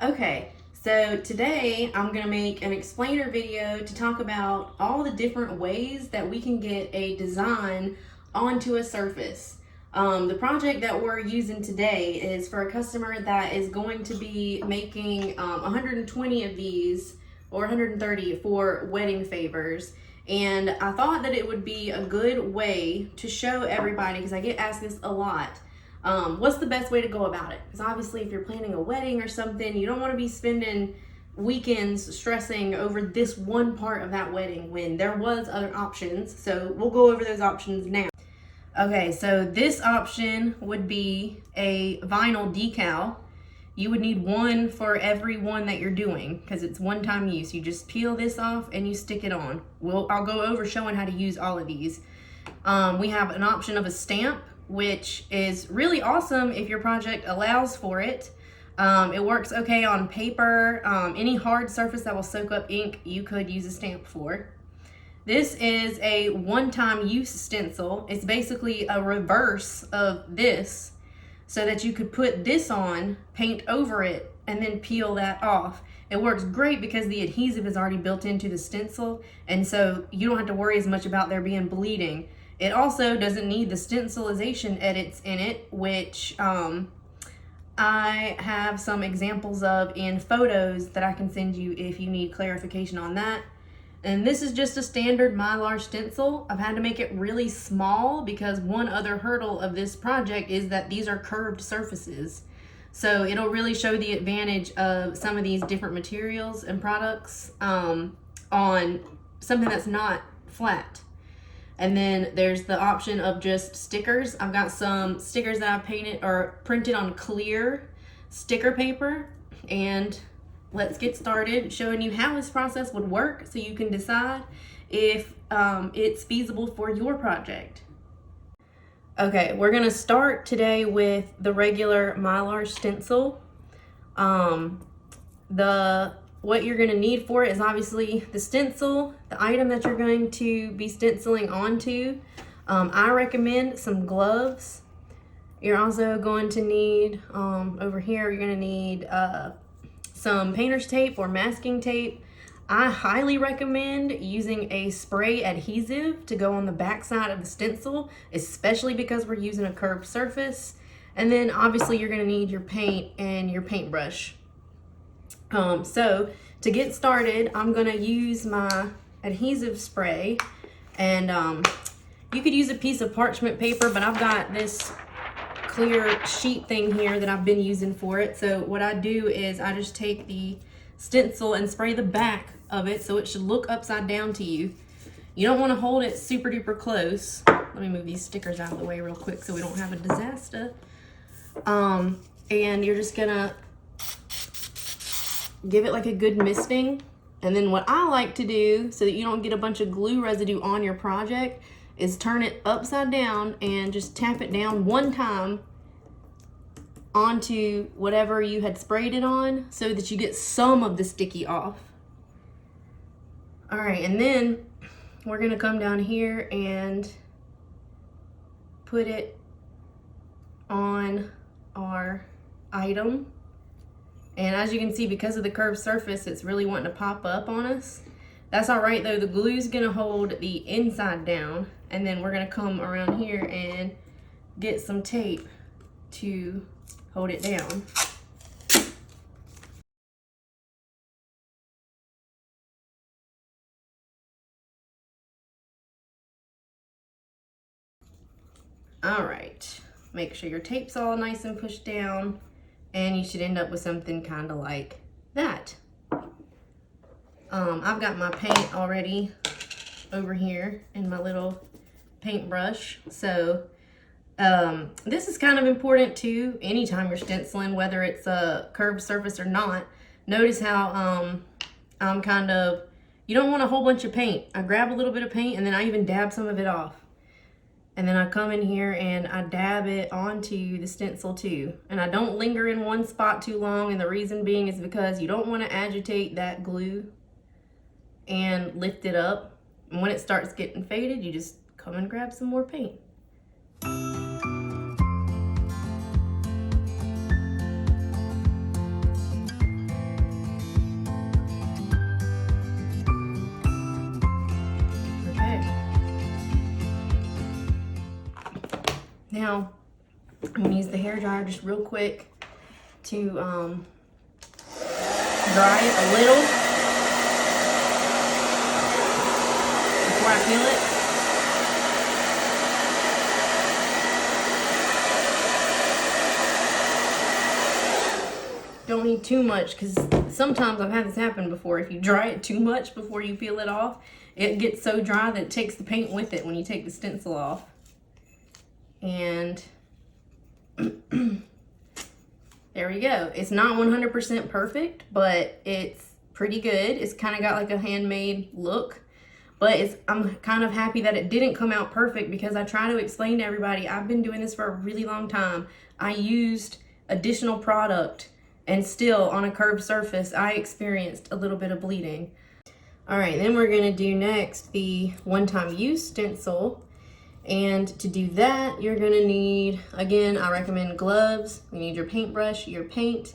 Okay, so today I'm going to make an explainer video to talk about all the different ways that we can get a design onto a surface. The project that we're using today is for a customer that is going to be making 120 of these or 130 for wedding favors. And I thought that it would be a good way to show everybody, because I get asked this a lot, what's the best way to go about it? Because obviously if you're planning a wedding or something, you don't want to be spending weekends stressing over this one part of that wedding when there was other options. So we'll go over those options now. Okay, so this option would be a vinyl decal. You would need one for every one that you're doing because it's one-time use. You just peel this off and you stick it on. I'll go over showing how to use all of these. We have an option of a stamp, which is really awesome if your project allows for it. It works okay on paper. Any hard surface that will soak up ink, you could use a stamp for. This is a one-time use stencil. It's basically a reverse of this so that you could put this on, paint over it, and then peel that off. It works great because the adhesive is already built into the stencil, and so you don't have to worry as much about there being bleeding. It also doesn't need the stencilization edits in it, which I have some examples of in photos that I can send you if you need clarification on that. And this is just a standard Mylar stencil. I've had to make it really small because one other hurdle of this project is that these are curved surfaces. So it'll really show the advantage of some of these different materials and products on something that's not flat. And then there's the option of just stickers. I've got some stickers that I've painted or printed on clear sticker paper, and let's get started showing you how this process would work so you can decide if it's feasible for your project. Okay, we're gonna start today with the regular Mylar stencil. What you're gonna need for it is obviously the stencil, the item that you're going to be stenciling onto. I recommend some gloves. You're also going to need, over here, you're gonna need some painter's tape or masking tape. I highly recommend using a spray adhesive to go on the back side of the stencil, especially because we're using a curved surface. And then obviously you're gonna need your paint and your paintbrush. So to get started, I'm gonna use my adhesive spray, and you could use a piece of parchment paper, but I've got this clear sheet thing here that I've been using for it. So what I do is I just take the stencil and spray the back of it so it should look upside down to you. You don't want to hold it super duper close. Let me move these stickers out of the way real quick so we don't have a disaster. And you're just gonna give it like a good misting. And then what I like to do so that you don't get a bunch of glue residue on your project is turn it upside down and just tap it down one time onto whatever you had sprayed it on so that you get some of the sticky off. All right, and then we're gonna come down here and put it on our item. And as you can see, because of the curved surface, it's really wanting to pop up on us. That's all right though, the glue's gonna hold the inside down, and then we're gonna come around here and get some tape to hold it down. All right, make sure your tape's all nice and pushed down, and you should end up with something kind of like that. I've got my paint already over here in my little paintbrush. So this is kind of important too anytime you're stenciling, whether it's a curved surface or not. Notice how I'm kind of, you don't want a whole bunch of paint. I grab a little bit of paint and then I even dab some of it off. And then I come in here and I dab it onto the stencil too. And I don't linger in one spot too long, and the reason being is because you don't want to agitate that glue and lift it up. And when it starts getting faded, you just come and grab some more paint. Now, I'm gonna use the hairdryer just real quick to dry it a little before I peel it. Don't need too much, because sometimes I've had this happen before. If you dry it too much before you peel it off, it gets so dry that it takes the paint with it when you take the stencil off. And there we go. It's not 100% perfect, but it's pretty good. It's kind of got like a handmade look, but I'm kind of happy that it didn't come out perfect, because I try to explain to everybody, I've been doing this for a really long time. I used additional product, and still on a curved surface, I experienced a little bit of bleeding. All right, then we're gonna do next the one-time use stencil. And to do that, you're gonna need, again, I recommend gloves. You need your paintbrush, your paint.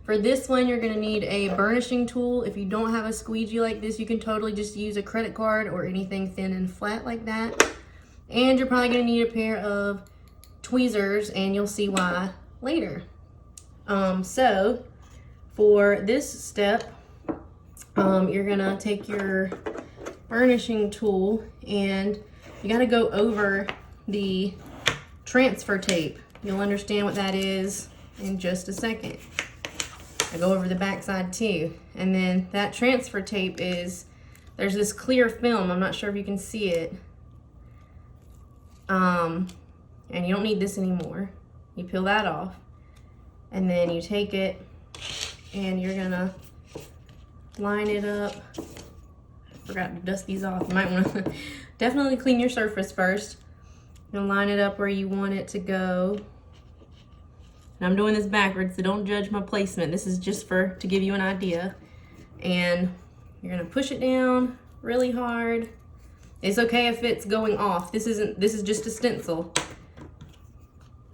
For this one, you're gonna need a burnishing tool. If you don't have a squeegee like this, you can totally just use a credit card or anything thin and flat like that. And you're probably gonna need a pair of tweezers, and you'll see why later. So for this step, you're gonna take your burnishing tool, and you gotta go over the transfer tape. You'll understand what that is in just a second. I go over the back side too. And then that transfer tape is, there's this clear film, I'm not sure if you can see it. And you don't need this anymore. You peel that off. And then you take it and you're gonna line it up. I forgot to dust these off. You might wanna definitely clean your surface first. You're gonna line it up where you want it to go. And I'm doing this backwards, so don't judge my placement. This is just to give you an idea. And you're gonna push it down really hard. It's okay if it's going off. This is just a stencil.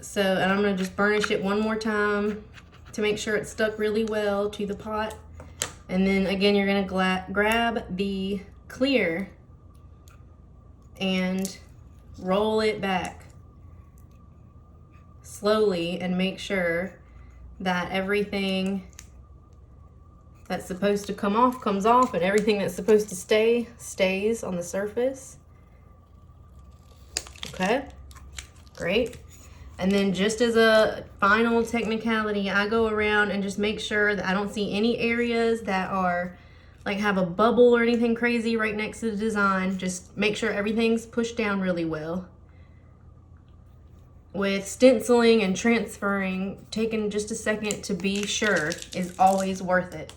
So, and I'm gonna just burnish it one more time to make sure it's stuck really well to the pot. And then again, you're gonna grab the clear and roll it back slowly, and make sure that everything that's supposed to come off comes off, and everything that's supposed to stay stays on the surface. Okay, great. And then just as a final technicality, I go around and just make sure that I don't see any areas that are like have a bubble or anything crazy right next to the design. Just make sure everything's pushed down really well. With stenciling and transferring, taking just a second to be sure is always worth it.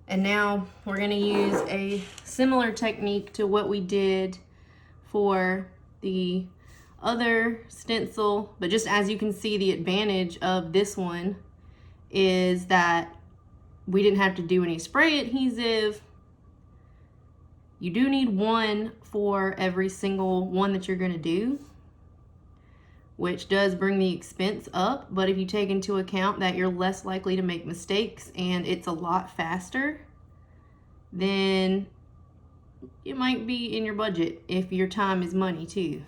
And now we're gonna use a similar technique to what we did for the other stencil, but just as you can see, the advantage of this one is that we didn't have to do any spray adhesive. You do need one for every single one that you're gonna do, which does bring the expense up, but if you take into account that you're less likely to make mistakes and it's a lot faster, then it might be in your budget if your time is money too.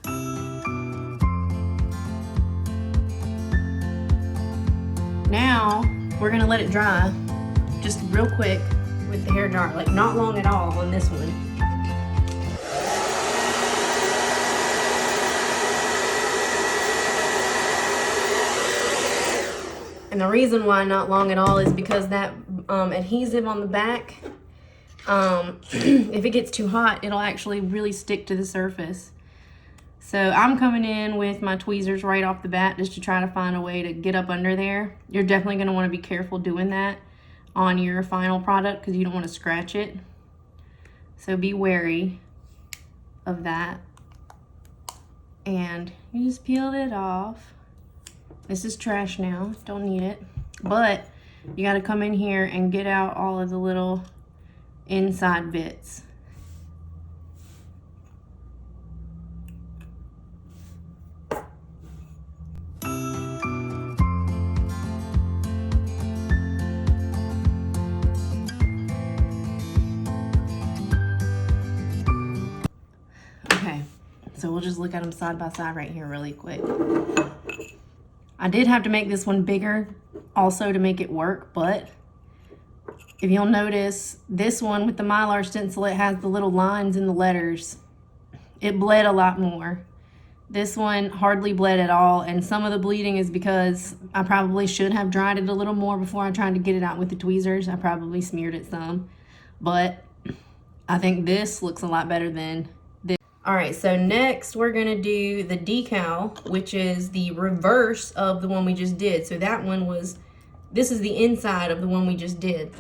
Now we're gonna let it dry just real quick with the hair dryer, like not long at all on this one. And the reason why not long at all is because that adhesive on the back, if it gets too hot, it'll actually really stick to the surface. So I'm coming in with my tweezers right off the bat just to try to find a way to get up under there. You're definitely going to want to be careful doing that on your final product because you don't want to scratch it. So be wary of that. And you just peel it off. This is trash now, don't need it. But you got to come in here and get out all of the little inside bits. So we'll just look at them side by side right here really quick. I did have to make this one bigger also to make it work, but if you'll notice, this one with the Mylar stencil, it has the little lines in the letters. It bled a lot more. This one hardly bled at all, and some of the bleeding is because I probably should have dried it a little more before I tried to get it out with the tweezers. I probably smeared it some, but I think this looks a lot better than this. All right, so next we're gonna do the decal, which is the reverse of the one we just did. So that one was, this is the inside of the one we just did.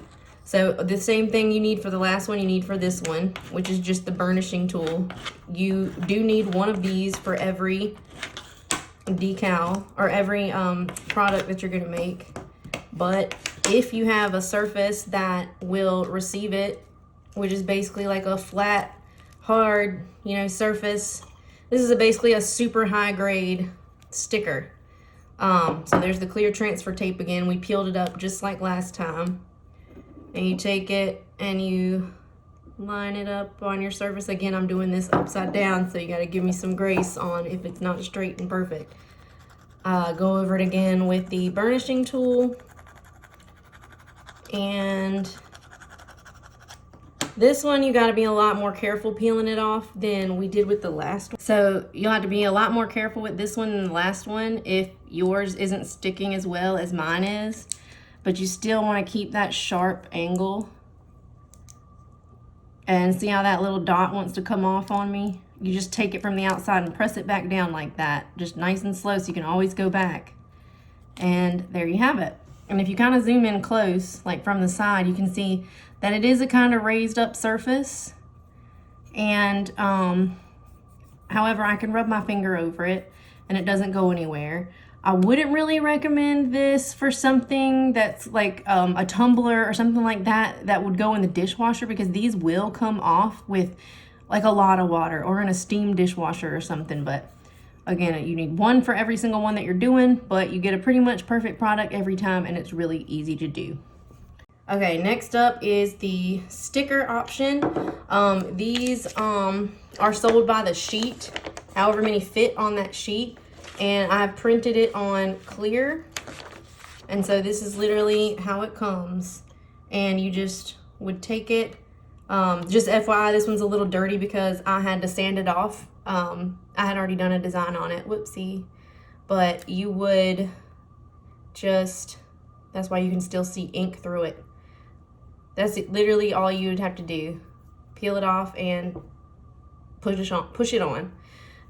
So the same thing you need for the last one, you need for this one, which is just the burnishing tool. You do need one of these for every decal or every product that you're gonna make. But if you have a surface that will receive it, which is basically like a flat, hard, you know, surface, this is basically a super high grade sticker. So there's the clear transfer tape again. We peeled it up just like last time. And you take it and you line it up on your surface. Again, I'm doing this upside down, so you got to give me some grace on if it's not straight and perfect. Go over it again with the burnishing tool. And this one, you got to be a lot more careful peeling it off than we did with the last one. So you'll have to be a lot more careful with this one than the last one if yours isn't sticking as well as mine is. But you still want to keep that sharp angle. And see how that little dot wants to come off on me? You just take it from the outside and press it back down like that. Just nice and slow so you can always go back. And there you have it. And if you kind of zoom in close, like from the side, you can see that it is a kind of raised up surface. And however, I can rub my finger over it and it doesn't go anywhere. I wouldn't really recommend this for something that's like a tumbler or something like that that would go in the dishwasher, because these will come off with like a lot of water, or in a steam dishwasher or something. But again, you need one for every single one that you're doing, but you get a pretty much perfect product every time, and it's really easy to do. Okay, next up is the sticker option. These are sold by the sheet, however many fit on that sheet. And I've printed it on clear. And so this is literally how it comes. And you just would take it. Just FYI, this one's a little dirty because I had to sand it off. I had already done a design on it, whoopsie. But you would just, that's why you can still see ink through it. That's literally all you would have to do. Peel it off and push it on.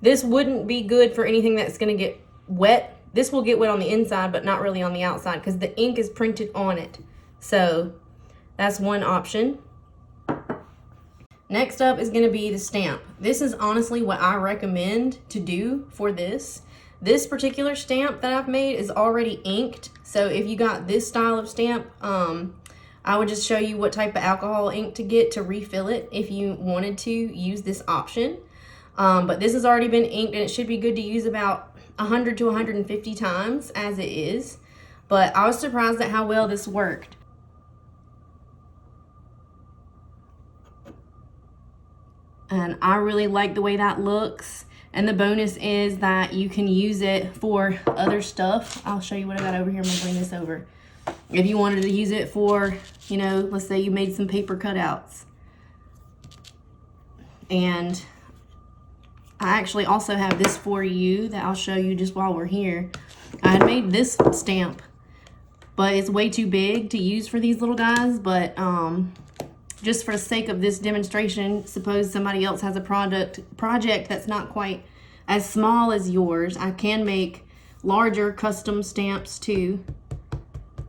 This wouldn't be good for anything that's going to get wet. This will get wet on the inside, but not really on the outside because the ink is printed on it. So that's one option. Next up is going to be the stamp. This is honestly what I recommend to do for this. This particular stamp that I've made is already inked. So if you got this style of stamp, I would just show you what type of alcohol ink to get to refill it if you wanted to use this option. But this has already been inked, and it should be good to use about 100 to 150 times as it is. But I was surprised at how well this worked. And I really like the way that looks. And the bonus is that you can use it for other stuff. I'll show you what I got over here. I'm gonna bring this over. If you wanted to use it for, you know, let's say you made some paper cutouts. And I actually also have this for you that I'll show you just while we're here. I had made this stamp, but it's way too big to use for these little guys. But just for the sake of this demonstration, suppose somebody else has a project that's not quite as small as yours, I can make larger custom stamps too.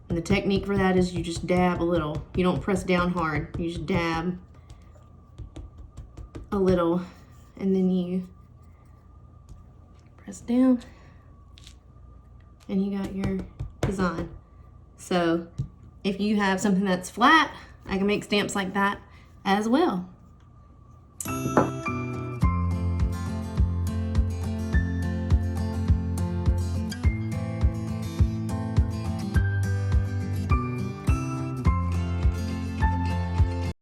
And the technique for that is you just dab a little. You don't press down hard. You just dab a little, and then you press down, and you got your design. So if you have something that's flat, I can make stamps like that as well.